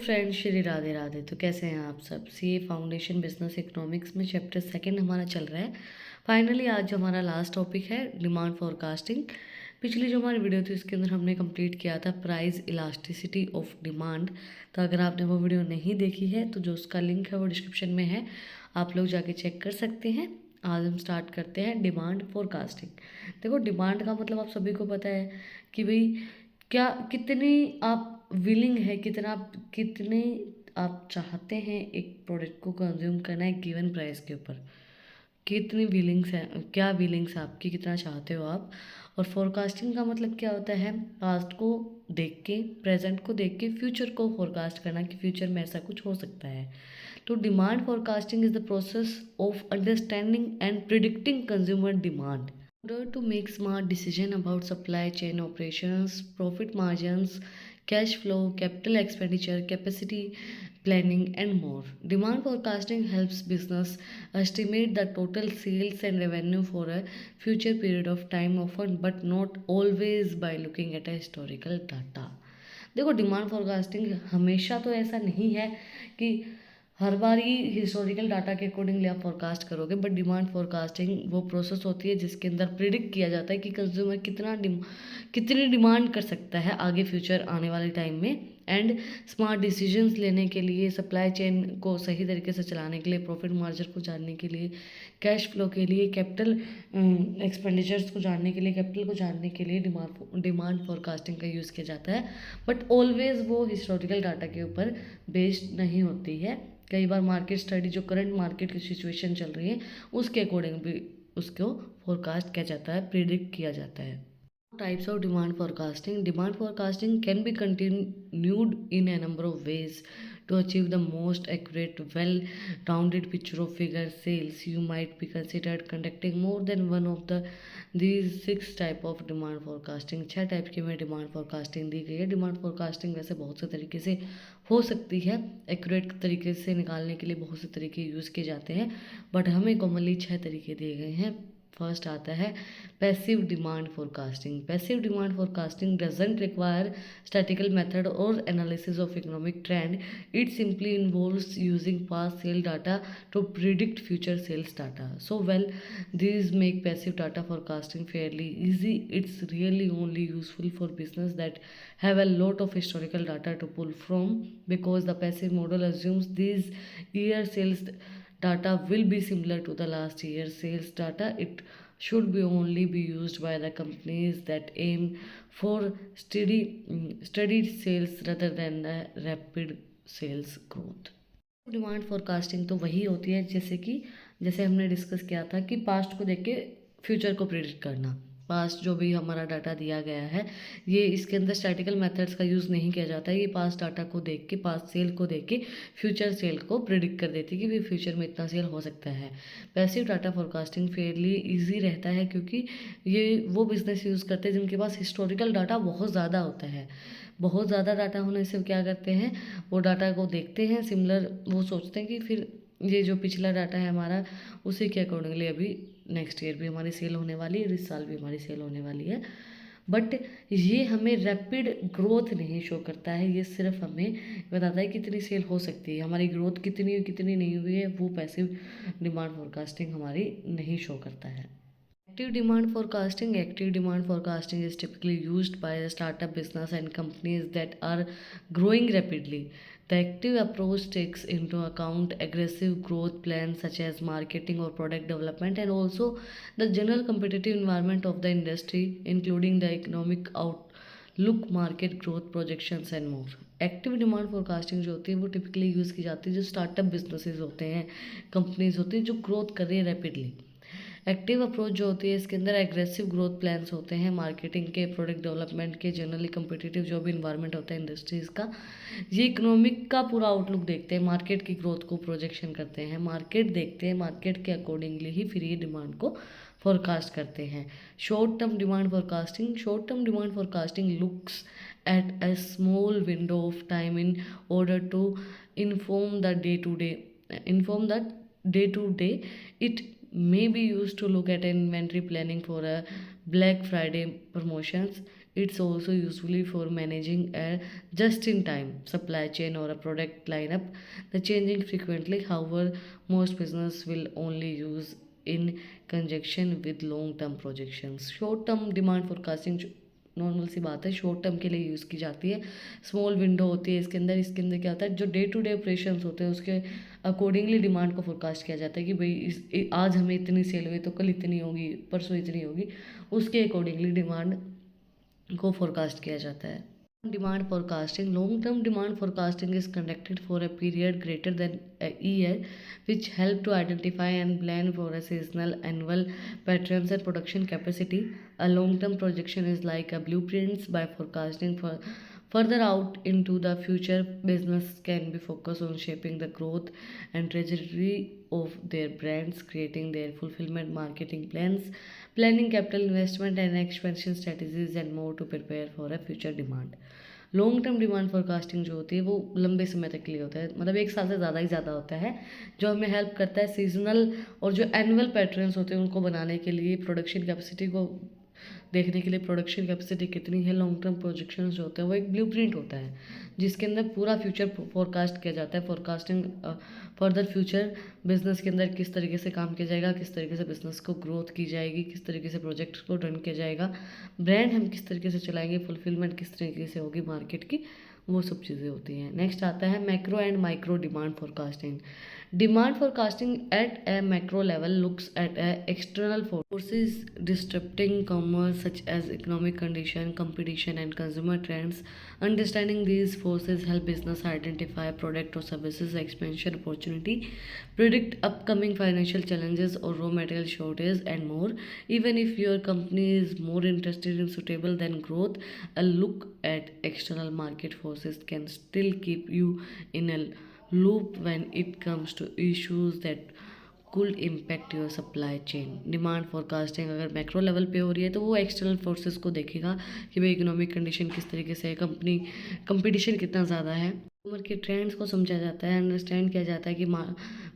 Friends, Shri Radhe Radhe. तो कैसे हैं आप सब? सीए फाउंडेशन बिजनेस इकोनॉमिक्स में चैप्टर सेकंड हमारा चल रहा है। फाइनली आज हमारा लास्ट टॉपिक है डिमांड फोरकास्टिंग। पिछली जो हमारी वीडियो थी उसके अंदर हमने कंप्लीट किया था प्राइस इलास्टिसिटी ऑफ डिमांड। तो अगर आपने वो वीडियो नहीं देखी है तो जो उसका लिंक है वो डिस्क्रिप्शन में है, आप लोग जाके चेक कर सकते हैं। आज हम स्टार्ट करते हैं डिमांड फोरकास्टिंग। देखो, डिमांड का मतलब आप सभी को पता है कि भाई क्या कितनी आप विलिंग है, कितने आप चाहते हैं एक प्रोडक्ट को कंज्यूम करना है गिवन प्राइस के ऊपर। कितनी विलिंग्स है, क्या विलिंग्स आपकी, कितना चाहते हो आप। और फोरकास्टिंग का मतलब क्या होता है? पास्ट को देख के, प्रेजेंट को देख के फ्यूचर को फोरकास्ट करना कि फ्यूचर में ऐसा कुछ हो सकता है। तो demand forecasting is the process of understanding and predicting consumer demand in order to make smart decision about supply chain operations, profit margins, cash flow, capital expenditure, capacity planning, and more. Demand forecasting helps business estimate the total sales and revenue for a future period of time, often but not always by looking at a historical data. देखो, demand forecasting हमेशा तो ऐसा नहीं है कि हर बार ही historical data के accordingly आप forecast करोगे, बट डिमांड फोरकास्टिंग वो प्रोसेस होती है जिसके अंदर प्रिडिक्ट किया जाता है कि कंज्यूमर कितनी डिमांड कर सकता है आगे फ्यूचर आने वाले टाइम में। एंड स्मार्ट डिसीजंस लेने के लिए, सप्लाई चेन को सही तरीके से चलाने के लिए, प्रॉफिट मार्जिन को जानने के लिए, कैश फ्लो के लिए, कैपिटल एक्सपेंडिचर्स को जानने के लिए, कैपिटल को जानने के लिए डिमांड फोरकास्टिंग का यूज़ किया जाता है। बट ऑलवेज वो हिस्टोरिकल डाटा के ऊपर बेस्ड नहीं होती है। कई बार मार्केट स्टडी, जो करंट मार्केट की सिचुएशन चल रही है उसके अकॉर्डिंग भी उसको फोरकास्ट किया जाता है, प्रिडिक्ट किया जाता है। Types of demand forecasting. Demand forecasting can be continued in a number of ways to achieve the most accurate, well-rounded picture of figure sales. You might be considered conducting more than one of these 6 type of demand forecasting. 6 type की में demand forecasting दी गई है। Demand forecasting वैसे बहुत से तरीके से हो सकती है, एक्यूरेट तरीके से निकालने के लिए बहुत से तरीके यूज़ किए जाते हैं, बट हमें कॉमनली 6 तरीके दिए गए हैं। फर्स्ट आता है passive demand forecasting. Passive demand forecasting doesn't require statical method और analysis of economic trend. It simply involves using past sale data to predict future sales data. So well, these make passive data forecasting fairly easy. It's really only useful for business that have a lot of historical data to pull from, because the passive model assumes these year sales data will be similar to the last year sales data. It should be only be used by the companies that aim for steady sales rather than the rapid sales growth. Demand forecasting तो वही होती है जैसे हमने discuss किया था कि past को देख के फ्यूचर को प्रिडिक्ट करना। पास्ट जो भी हमारा डाटा दिया गया है, ये इसके अंदर स्टैटिकल मेथड्स का यूज़ नहीं किया जाता है। ये पास्ट डाटा को देख के, पास्ट सेल को देख के फ्यूचर सेल को प्रिडिक्ट कर देती है कि भाई फ्यूचर में इतना सेल हो सकता है। Passive data forecasting Fairlie easy रहता है क्योंकि ये वो बिजनेस यूज़ करते हैं जिनके पास हिस्टोरिकल डाटा बहुत ज़्यादा होता है। बहुत ज़्यादा डाटा होने से क्या करते हैं, वो डाटा को देखते हैं सिमिलर, वो सोचते हैं कि फिर ये जो पिछला डाटा है हमारा, उसी के अकॉर्डिंगली अभी नेक्स्ट ईयर भी हमारी सेल होने वाली है, इस साल भी हमारी सेल होने वाली है। बट ये हमें रैपिड ग्रोथ नहीं शो करता है, ये सिर्फ हमें बताता है कितनी सेल हो सकती है। हमारी ग्रोथ कितनी नहीं हुई है, वो पैसिव डिमांड फोरकास्टिंग हमारी नहीं शो करता है। Active demand forecasting. Active demand forecasting is typically used by the startup business and companies that are growing rapidly. The active approach takes into account aggressive growth plans such as marketing or product development, and also the general competitive environment of the industry, including the economic outlook, market growth projections and more. Active demand forecasting जो होती है वो typically use की जाती है जो startup businesses होते हैं, कंपनीज होती है जो ग्रोथ कर रही है रैपिडली। एक्टिव अप्रोच जो होती है इसके अंदर एग्रेसिव ग्रोथ प्लान्स होते हैं, मार्केटिंग के, प्रोडक्ट डेवलपमेंट के, जनरली कम्पिटिटिव जो भी इन्वायरमेंट होता है इंडस्ट्रीज़ का, ये इकोनॉमिक का पूरा आउटलुक देखते हैं, मार्केट की ग्रोथ को प्रोजेक्शन करते हैं, मार्केट देखते हैं, मार्केट के अकॉर्डिंगली ही फिर ये डिमांड को फोरकास्ट करते हैं। Short term demand forecasting. Short term demand forecasting looks at a small window of time in order to inform the day to day. It may be used to look at inventory planning for a Black Friday promotions. It's also usefully for managing a just-in-time supply chain or a product lineup. The changing frequently, however, most business will only use in conjunction with long-term projections. Short-term demand forecasting normal सी बात है, short term के लिए use की जाती है। Small window होती है इसके अंदर क्या होता है, जो डे टू डे ऑपरेशंस होते हैं उसके अकॉर्डिंगली डिमांड को फोरकास्ट किया जाता है कि भाई आज हमें इतनी सेल हुई तो कल इतनी होगी, परसों इतनी होगी, उसके अकॉर्डिंगली डिमांड को फोरकास्ट किया जाता है। Demand forecasting. Long-term demand forecasting is conducted for a period greater than a year, which help to identify and plan for a seasonal, annual patterns and production capacity. A long-term projection is like a blueprints. By forecasting for further out into the future, business can be focused on shaping the growth and trajectory of their brands, creating their fulfillment marketing plans, planning capital investment and expansion strategies, and more to prepare for a future demand. Long term demand forecasting जो होती है वो लंबे समय तक के लिए होता है, मतलब 1 साल से ज़्यादा ही ज़्यादा होता है, जो हमें हेल्प करता है सीजनल और जो एनुअल पैटर्न्स होते हैं उनको बनाने के लिए, प्रोडक्शन कैपेसिटी को देखने के लिए प्रोडक्शन कैपेसिटी कितनी है। लॉन्ग टर्म प्रोजेक्शंस जो होते हैं वो एक ब्लूप्रिंट होता है जिसके अंदर पूरा फ्यूचर फोरकास्ट किया जाता है। फोरकास्टिंग फर्दर फ्यूचर बिजनेस के अंदर किस तरीके से काम किया जाएगा, किस तरीके से बिजनेस को ग्रोथ की जाएगी, किस तरीके से प्रोजेक्ट को रन किया जाएगा, ब्रांड हम किस तरीके से चलाएंगे, फुलफिलमेंट किस तरीके से होगी मार्केट की, वो सब चीज़ें होती हैं। नेक्स्ट आता है macro and micro demand forecasting. Demand forecasting at a macro level looks at external forces disrupting commerce such as economic condition, competition, and consumer trends. Understanding these forces help business identify product or services expansion opportunity, predict upcoming financial challenges or raw material shortage, and more. Even if your company is more interested in suitable than growth, a look at external market forces can still keep you in a loop when it comes to issues that could impact your supply chain. Demand forecasting अगर macro level पे हो रही है तो वो external forces को देखेगा कि भाई इकोनॉमिक कंडीशन किस तरीके से है, कंपनी कंपटीशन कितना ज़्यादा है, उम्र के ट्रेंड्स को समझा जाता है, अंडरस्टैंड किया जाता है कि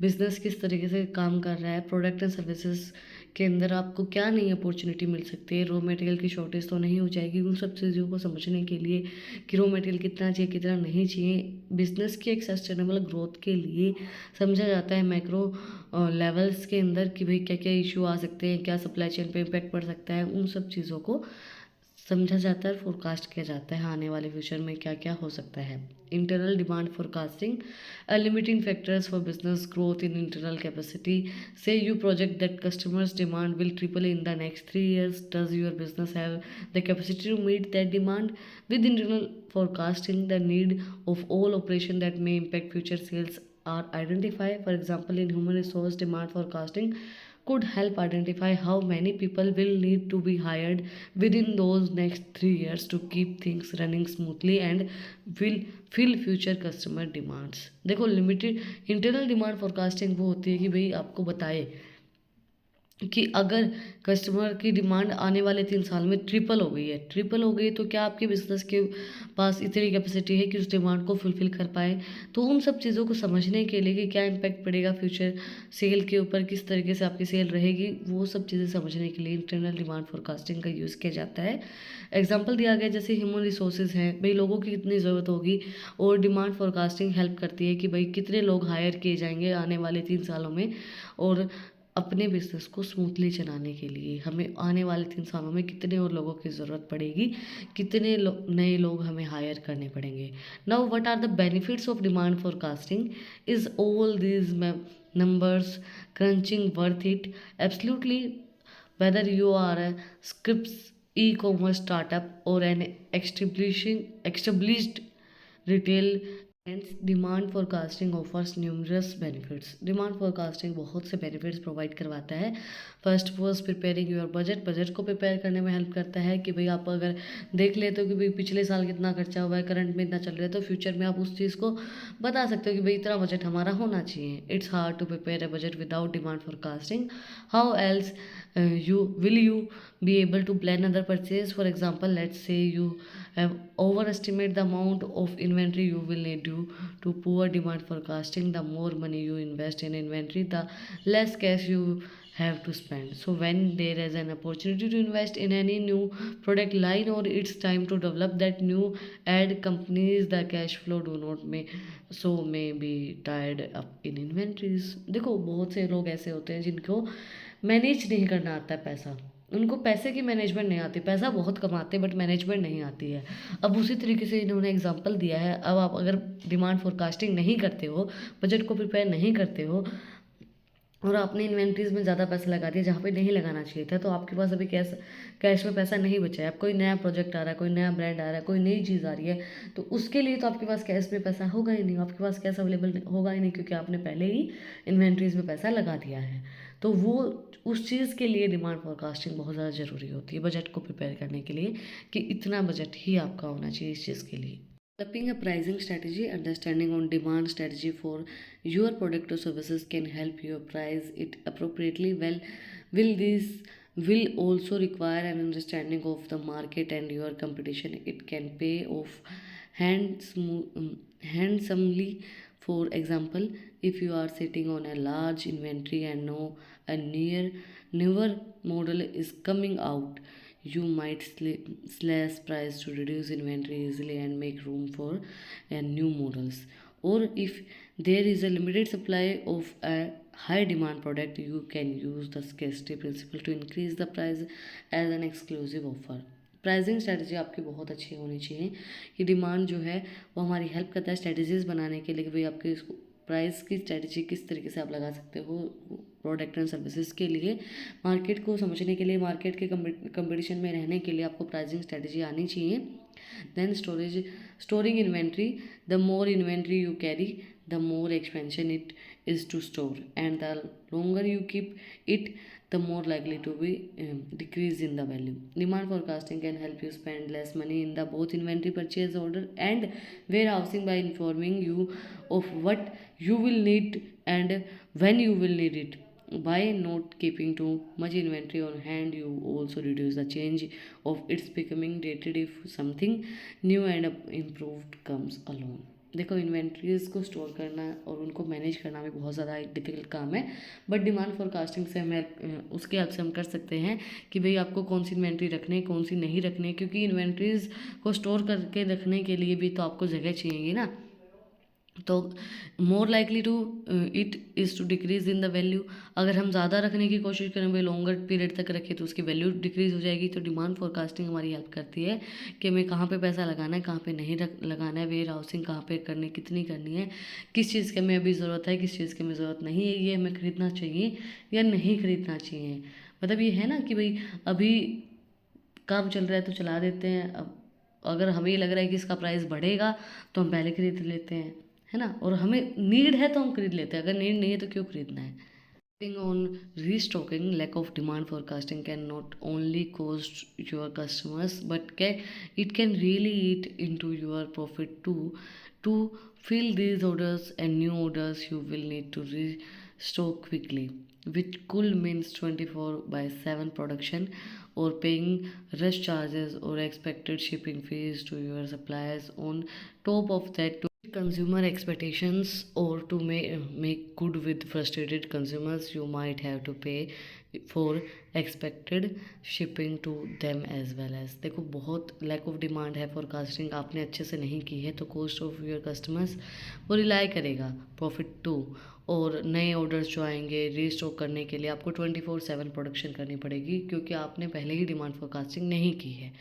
बिजनेस किस तरीके से काम कर रहा है, प्रोडक्ट एंड सर्विसेज के अंदर आपको क्या नई अपॉर्चुनिटी मिल सकती है, रॉ मटेरियल की शॉर्टेज तो नहीं हो जाएगी। उन सब चीज़ों को समझने के लिए कि रॉ मटेरियल कितना चाहिए कितना नहीं चाहिए, बिजनेस की एक सस्टेनेबल ग्रोथ के लिए समझा जाता है मैक्रो लेवल्स के अंदर कि भाई क्या क्या इशू आ सकते हैं, क्या सप्लाई चेन पे इम्पैक्ट पड़ सकता है, उन सब चीज़ों को समझा जाता है, फोरकास्ट किया जाता है आने वाले फ्यूचर में क्या क्या हो सकता है। Internal demand forecasting. Limiting factors for business growth in internal capacity. Say you project that customers' demand will triple in the next 3 years. Does your business have the capacity to meet that demand? With internal forecasting, the need of all operation that may impact future sales are identified. For example, in human resource demand forecasting could help identify how many people will need to be hired within those next 3 years to keep things running smoothly and will fill future customer demands. देखो limited internal demand forecasting वो होती है कि भाई आपको बताए कि अगर कस्टमर की डिमांड आने वाले 3 साल में ट्रिपल हो गई तो क्या आपके बिजनेस के पास इतनी कैपेसिटी है कि उस डिमांड को फुलफिल कर पाए। तो उन सब चीज़ों को समझने के लिए कि क्या इम्पैक्ट पड़ेगा फ्यूचर सेल के ऊपर, किस तरीके से आपकी सेल रहेगी, वो सब चीज़ें समझने के लिए इंटरनल डिमांड फोरकास्टिंग का यूज़ किया जाता है। एग्जाम्पल दिया गया जैसे ह्यूमन रिसोर्सेज हैं, भाई लोगों की कितनी ज़रूरत होगी और डिमांड फोरकास्टिंग हेल्प करती है कि भाई कितने लोग हायर किए जाएंगे आने वाले 3 सालों में, और अपने बिजनेस को स्मूथली चलाने के लिए हमें आने वाले 3 सालों में कितने और लोगों की ज़रूरत पड़ेगी, कितने नए लोग हमें हायर करने पड़ेंगे। Now what are the benefits of demand forecasting? Is all these numbers crunching worth it? Absolutely. Whether you are a scripts e-commerce startup or an established retail, hence demand forecasting offers numerous benefits. Demand forecasting बहुत से benefits provide करवाता है. First was preparing your budget को prepare करने में help करता है कि भाई आप अगर देख लेते हो कि भाई पिछले साल कितना खर्चा हुआ है, करंट में इतना चल रहा है, तो फ्यूचर में आप उस चीज़ को बता सकते हो कि भाई इतना बजट हमारा होना चाहिए. It's hard to prepare a budget without demand forecasting. How else you be able to plan other purchase? For example, let's say you have overestimate the amount of inventory you will need due to poor demand forecasting. The more money you invest in inventory, the less cash you have to spend. So when there is an opportunity to invest in any new product line or it's time to develop that new ad, companies the cash flow do not may be tied up in inventories. देखो बहुत से लोग ऐसे होते हैं जिनको manage नहीं करना आता है पैसा, उनको पैसे की मैनेजमेंट नहीं आती, पैसा बहुत कमाते हैं बट मैनेजमेंट नहीं आती है। अब उसी तरीके से इन्होंने एग्जांपल दिया है, अब आप अगर डिमांड फोरकास्टिंग नहीं करते हो, बजट को प्रिपेयर नहीं करते हो और आपने इन्वेंट्रीज में ज़्यादा पैसा लगा दिया जहाँ पे नहीं लगाना चाहिए था, तो आपके पास अभी कैश में पैसा नहीं बचा है। अब कोई नया प्रोजेक्ट आ रहा है, कोई नया ब्रांड आ रहा है, कोई नई चीज़ आ रही है, तो उसके लिए तो आपके पास कैश में पैसा होगा ही नहीं, आपके पास कैश अवेलेबल होगा ही नहीं, क्योंकि आपने पहले ही इन्वेंट्रीज में पैसा लगा दिया है। तो वो उस चीज़ के लिए डिमांड फोरकास्टिंग बहुत ज़्यादा ज़रूरी होती है बजट को प्रिपेयर करने के लिए, कि इतना बजट ही आपका होना चाहिए इस चीज़ के लिए। Developing a pricing strategy, understanding on demand strategy for your product or services can help you price it appropriately. Will also require an understanding of the market and your competition. It can pay off handsomely. For example, if you are sitting on a large inventory and know a newer model is coming out, you might slash price to reduce inventory easily and make room for new models. Or if there is a limited supply of a high demand product, you can use the scarcity principle to increase the price as an exclusive offer. Pricing strategy आपकी बहुत अच्छी होनी चाहिए, कि demand जो है वो हमारी हेल्प करता है स्ट्रैटेजीज बनाने के लिए, कि भाई आपकी प्राइस की स्ट्रैटेजी किस तरीके से आप लगा सकते हो प्रोडक्ट एंड सर्विसेज के लिए। मार्केट को समझने के लिए, मार्केट के कंपटीशन में रहने के लिए आपको प्राइसिंग स्ट्रैटेजी आनी चाहिए। Then storing inventory, the more inventory you carry the more expansion it is to store, and the longer you keep it, the more likely to be decrease in the value. Demand forecasting can help you spend less money in the both inventory purchase order and warehousing by informing you of what you will need and when you will need it. By not keeping too much inventory on hand, you also reduce the change of its becoming dated if something new and improved comes along. देखो inventories को store करना और उनको manage करना भी बहुत ज़्यादा एक डिफिकल्ट काम है, बट डिमांड फोरकास्टिंग से हमें उसके हेल्प से हम कर सकते हैं कि भाई आपको कौन सी इन्वेंट्री रखनी है, कौन सी नहीं रखनी है, क्योंकि इन्वेंट्रीज को स्टोर करके रखने के लिए भी तो आपको जगह चाहिए ना। तो more likely to it is to decrease in the value. अगर हम ज़्यादा रखने की कोशिश करें, भाई लॉन्गर पीरियड तक रखें, तो उसकी वैल्यू डिक्रीज हो जाएगी। तो डिमांड फोरकास्टिंग हमारी हेल्प करती है कि हमें कहाँ पे पैसा लगाना है, कहाँ पे नहीं लगाना है, वेयर हाउसिंग कहाँ पे करनी, कितनी करनी है, किस चीज़ की हमें अभी ज़रूरत है, किस चीज़ की हमें ज़रूरत नहीं है, ये हमें ख़रीदना चाहिए या नहीं ख़रीदना चाहिए। मतलब ये है ना कि भाई अभी काम चल रहा है तो चला देते हैं, अब अगर हमें ये लग रहा है कि इसका प्राइस बढ़ेगा तो हम पहले खरीद लेते हैं, है ना, और हमें नीड है तो हम खरीद लेते हैं, अगर नीड नहीं है तो क्यों खरीदना है। On restocking, lack of demand forecasting can not only cost your customers but it can really eat into your profit too. To fill these orders and new orders, you will need to restock quickly, which could means 24/7 production or paying rush charges or expected shipping fees to your suppliers. On top of that, consumer expectations or to make good with frustrated consumers, you might have to pay for expected shipping to them as well as। देखो बहुत lack of demand है, forecasting आपने अच्छे से नहीं की है, तो कॉस्ट ऑफ योर कस्टमर्स वो रिलाई करेगा प्रॉफिट टू, और नए ऑर्डर्स जो आएंगे रीस्टॉक करने के लिए आपको 24/7 प्रोडक्शन करनी पड़ेगी, क्योंकि आपने पहले ही डिमांड फोरकास्टिंग नहीं की है।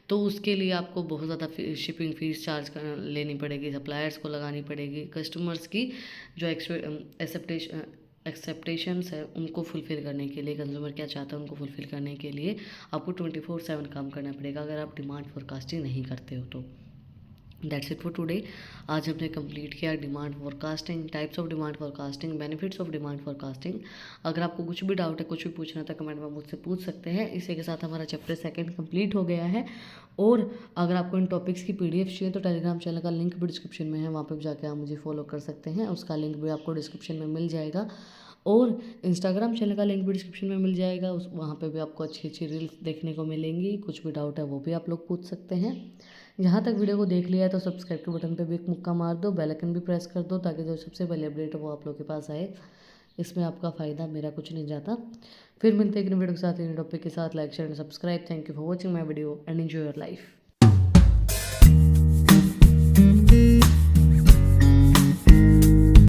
तो उसके लिए आपको बहुत ज़्यादा शिपिंग फीस चार्ज लेनी पड़ेगी, सप्लायर्स को लगानी पड़ेगी, कस्टमर्स की जो एक्सेप्टेशंस है उनको फुलफ़िल करने के लिए, कंज्यूमर क्या चाहता है उनको फुलफ़िल करने के लिए आपको 24/7 काम करना पड़ेगा अगर आप डिमांड फोरकास्टिंग नहीं करते हो तो। That's it for today. आज हमने कंप्लीट किया demand forecasting, types of demand forecasting, benefits of demand forecasting. अगर आपको कुछ भी डाउट है, कुछ भी पूछना था, कमेंट में मुझसे पूछ सकते हैं। इसी के साथ हमारा चैप्टर 2 कंप्लीट हो गया है। और अगर आपको इन टॉपिक्स की PDF चाहिए तो टेलीग्राम चैनल का लिंक भी डिस्क्रिप्शन में है, वहाँ पर जाकर आप मुझे फॉलो कर सकते हैं, उसका लिंक भी आपको डिस्क्रिप्शन में मिल जाएगा। और इंस्टाग्राम चैनल का लिंक भी डिस्क्रिप्शन में मिल जाएगा, वहाँ पे भी आपको अच्छी अच्छी रील्स देखने को मिलेंगी। कुछ भी डाउट है वो भी आप लोग पूछ सकते हैं। यहाँ तक वीडियो को देख लिया है तो सब्सक्राइब के बटन पे भी एक मुक्का मार दो, बेल आइकन भी प्रेस कर दो, ताकि जो सबसे पहले अपडेट है वो आप लोग के पास आए। इसमें आपका फ़ायदा, मेरा कुछ नहीं जाता। फिर मिलते हैं एक नई वीडियो के साथ, नए टॉपिक के साथ। Like share and subscribe. Thank you for watching my video and enjoy your life.